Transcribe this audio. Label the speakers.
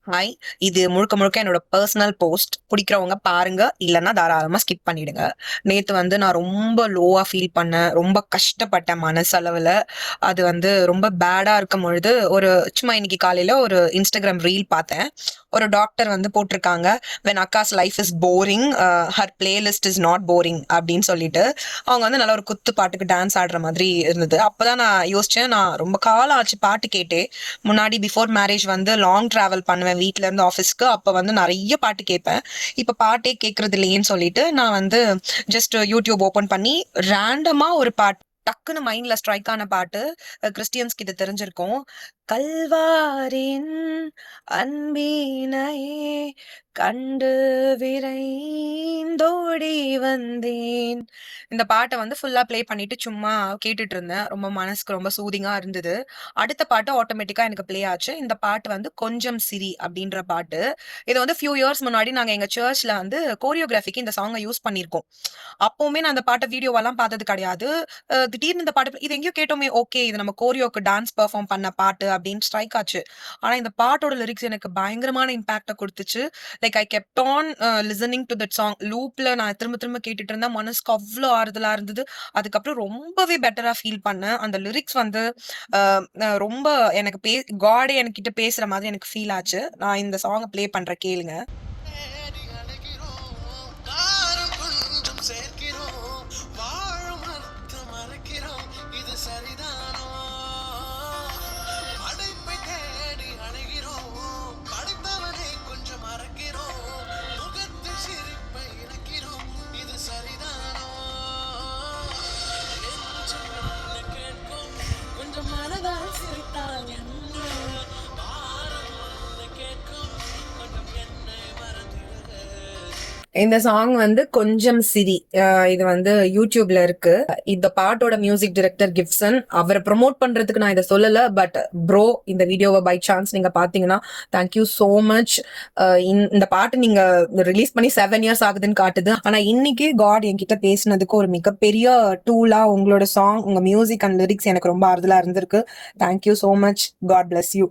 Speaker 1: Hi. இது முழுக்க முழுக்க என்னோட பர்சனல் போஸ்ட். பிடிக்கிறவங்க பாருங்க, இல்லைன்னா தாராளமா ஸ்கிப் பண்ணிடுங்க. நேத்து வந்து நான் ரொம்ப லோவா ஃபீல் பண்ணேன். ரொம்ப கஷ்டப்பட்டேன் மனசளவுல. அது வந்து ரொம்ப பேடா இருக்கும் பொழுது, சும்மா இன்னைக்கு காலையில ஒரு இன்ஸ்டாகிராம் ரீல் பார்த்தேன். ஒரு டாக்டர் வந்து போட்டிருக்காங்க, "வென் அக்காஸ் life is boring, her playlist is not boring" அப்படின்னு சொல்லிட்டு, அவங்க வந்து நல்ல ஒரு குத்து பாட்டுக்கு டான்ஸ் ஆடுற மாதிரி இருந்தது. அப்பதான் நான் யோசிச்சேன், நான் ரொம்ப காலம் ஆச்சு பாட்டு கேட்டே. முன்னாடி பிஃபோர் மேரேஜ் வந்து லாங் டிராவல் பண்ணுவேன் வீட்ல இருந்து ஆஃபீஸ்க்கு. அப்ப வந்து நிறைய பாட்டு கேட்பேன். இப்ப பாட்டே கேட்கறது இல்லையேன்னு சொல்லிட்டு நான் வந்து ஜஸ்ட் யூடியூப் ஓபன் பண்ணி ரேண்டமா ஒரு பாட்டு டக்குன்னு மைண்ட்ல ஸ்ட்ரைக் ஆன பாட்டு. கிறிஸ்டியன்ஸ்க்கு இது தெரிஞ்சிருக்கும். கல்வாரின் அன்பினையே கண்டு விரைந்தோடி வந்தேன். இந்த பாட்டை வந்து ஃபுல்லா ப்ளே பண்ணிட்டு சும்மா கேட்டுட்டு இருந்தேன். ரொம்ப மனசுக்கு ரொம்ப சூதிங்கா இருந்தது. அடுத்த பாட்டு ஆட்டோமேட்டிக்கா எனக்கு ப்ளே ஆச்சு. இந்த பாட்டு வந்து கொஞ்சம் சிரி அப்படின்ற பாட்டு. இது வந்து ஃபியூ இயர்ஸ் முன்னாடி நாங்க எங்க சர்ச்ல வந்து கோரியோகிராஃபிக்கு இந்த சாங்கை யூஸ் பண்ணியிருக்கோம். அப்பவுமே நான் அந்த பாட்ட வீடியோவெல்லாம் பார்த்தது கிடையாது. திடீர்னு இந்த பாட்டு இது எங்கேயோ கேட்டோமே, ஓகே இது நம்ம கோரியோக்கு டான்ஸ் பெர்ஃபார்ம் பண்ண பாட்டு அப்படின்னு ஸ்ட்ரைக் ஆச்சு. ஆனா இந்த பாட்டோட லிரிக்ஸ் எனக்கு பயங்கரமான இம்பாக்ட்ட குடுத்துச்சு. Like I kept on listening to that song. லூப்ல நான் திரும்ப திரும்ப கேட்டுட்டு இருந்தேன். மனசுக்கு அவ்ளோ ஆறுதலா இருந்தது. அதுக்கப்புறம் ரொம்பவே பெட்டரா ஃபீல் பண்ணேன். அந்த லிரிக்ஸ் வந்து அ ரொம்ப எனக்கு காடே என்கிட்ட பேசுற மாதிரி எனக்கு ஃபீல் ஆச்சு. நான் இந்த சாங்க ப்ளே பண்றேன், கேளுங்க.
Speaker 2: தேடி அழைக்கிறோம், காரம் கொஞ்சம் சேர்க்கிறோம், வாழும் அர்த்தம் மறைக்கிறோம், இது சரிதானோ? படைப்பை தேடி அழைகிறோம், படைப்பவனை கொஞ்சம் மறக்கிறோம், முகத்தில் சிரிப்பை இழக்கிறோம், இது சரிதானோ? நெஞ்சம் என்ன கேட்கும், கொஞ்சம் மனதால் சிரித்தால் என்ன? வாரம் என்ன கேட்கும், கொஞ்சம் என்னை மறந்திடுது.
Speaker 1: இந்த சாங் வந்து கொஞ்சம் சிரி. இது வந்து யூடியூப்ல இருக்கு. இந்த பாட்டோட மியூசிக் டைரக்டர் கிப்சன். அவரை ப்ரோமோட் பண்றதுக்கு நான் இதை சொல்லல. பட் ப்ரோ, இந்த வீடியோவை பை சான்ஸ் நீங்க பாத்தீங்கன்னா தேங்க்யூ சோ மச். இந்த பாட்டு நீங்க ரிலீஸ் பண்ணி 7 இயர்ஸ் ஆகுதுன்னு காட்டுது. ஆனா இன்னைக்கு காட் என்கிட்ட பேசினதுக்கு ஒரு மிகப்பெரிய டூலா உங்களோட சாங், உங்க மியூசிக் அண்ட் லிரிக்ஸ் எனக்கு ரொம்ப ஆறுதலா இருந்திருக்கு. Thank you so much. God bless you.